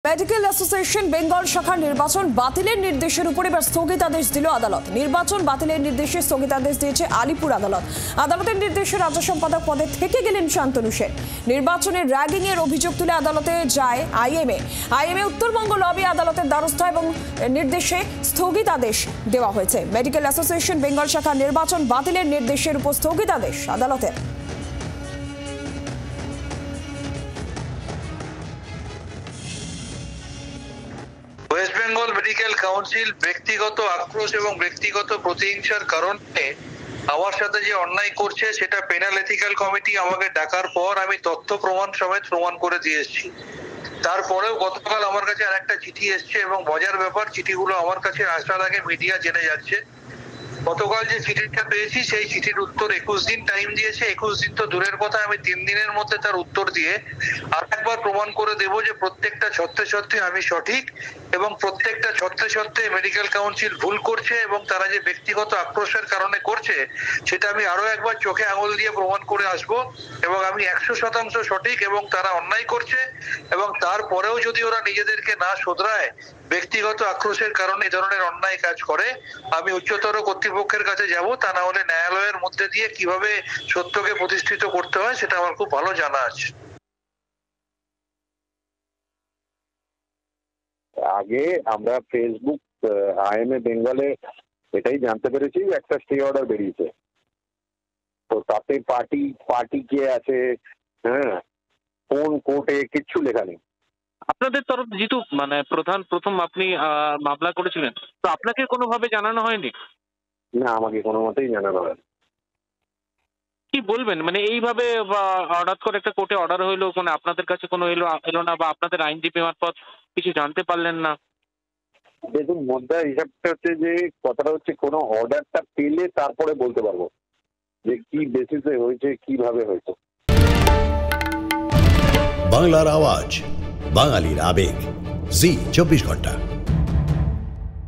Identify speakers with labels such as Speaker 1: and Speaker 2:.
Speaker 1: Medical association Bengal শাখার নির্বাচন বাতিলের নির্দেশের উপর এবার স্থগিতাদেশ দিল আদালত। নির্বাচন বাতিলের নির্দেশে স্থগিতাদেশ দিয়েছে আলিপুর আদালত। আদালতের নির্দেশে রাজ্য সম্পাদক পদে থেকে গেলেন শান্তনু সেন। নির্বাচনের র্যাগিং এর অভিযোগ তুলে আদালতে যায় আইএমএ উত্তরবঙ্গ লবি আদালতের দ্বারস্থ এবং নির্দেশে স্থগিতাদেশ দেওয়া হয়েছে। মেডিকেল অ্যাসোসিয়েশন বেঙ্গল শাখার নির্বাচন বাতিলের নির্দেশের উপর স্থগিতাদেশ আদালতের।
Speaker 2: ওয়েস্ট বেঙ্গল মেডিকেল কাউন্সিল ব্যক্তিগত আক্রোশ এবং ব্যক্তিগত প্রতিহিংসার কারণে আমার সাথে যে অন্যায় করছে সেটা পেনাল এথিক্যাল কমিটি আমাকে ডাকার পর আমি তথ্য প্রমাণ সমেত প্রমাণ করে দিয়েছি। তারপরেও গতকাল আমার কাছে আর একটা চিঠি এসছে এবং মজার ব্যাপার, চিঠিগুলো আমার কাছে আসার আগে মিডিয়া জেনে যাচ্ছে। গতকাল যে চিঠিটা পেয়েছি সেই চিঠির উত্তর 21 দিন টাইম দিয়েছে। 21 দিন তো দূরের কথা, আমি 3 দিনের মধ্যে তার উত্তর দিয়ে আর একবার প্রমাণ করে দেব যে প্রত্যেকটা ছত্রে আমি সঠিক এবং প্রত্যেকটা ছত্রে মেডিকেল কাউন্সিল ভুল করছে এবং তারা যে ব্যক্তিগত আক্রোশের কারণে করছে সেটা আমি আরো একবার চোখে আঙুল দিয়ে প্রমাণ করে আসব এবং আমি 100% সঠিক এবং তারা অন্যায় করছে এবং তারপরেও যদি ওরা নিজেদেরকে না শোধরায়, ব্যক্তিগত আক্রোশের কারণে এই ধরনের অন্যায় কাজ করে, আমি উচ্চতর কর্তৃপক্ষের কাছে যাব। তা না হলে ন্যায়ালয়ের মধ্যে দিয়ে কিভাবে সত্যকে প্রতিষ্ঠিত করতে হয় সেটা আমার খুব ভালো জানা আছে।
Speaker 3: আগে আমরা ফেসবুক আইএমএ বেঙ্গলে এটাই জানতে পেরেছি একটা স্টে অর্ডার বেরিয়েছে, তো তাতে পার্টি কে আছে, হ্যাঁ, কোন কোর্টে, কিচ্ছু লেখা নেই।
Speaker 4: আপনাদের তরফ যেহেতু প্রথম আপনি মামলা করেছিলেন, তো আপনাকে কোনোভাবে জানানো হয়নি?
Speaker 3: না, আমাকে কোনো মতেই জানানো হয়নি।
Speaker 4: কি বলবেন, এইভাবে হঠাৎ করে একটা কোর্টে অর্ডার হইলো, আপনাদের কাছে কোনো এলো না বা আপনাদের আইনজীবী মারফত কিছু জানতে পারলেন না?
Speaker 3: দেখুন, মুদ্রার হিসাবটা হচ্ছে যে কথাটা হচ্ছে কোনো অর্ডারটা পেলে তারপরে বলতে পারবো যে কি বেসিসে হয়েছে, কিভাবে হয়েছে।
Speaker 5: বাংলার আওয়াজ, বাঙালির আবেগ, জি 24 ঘন্টা।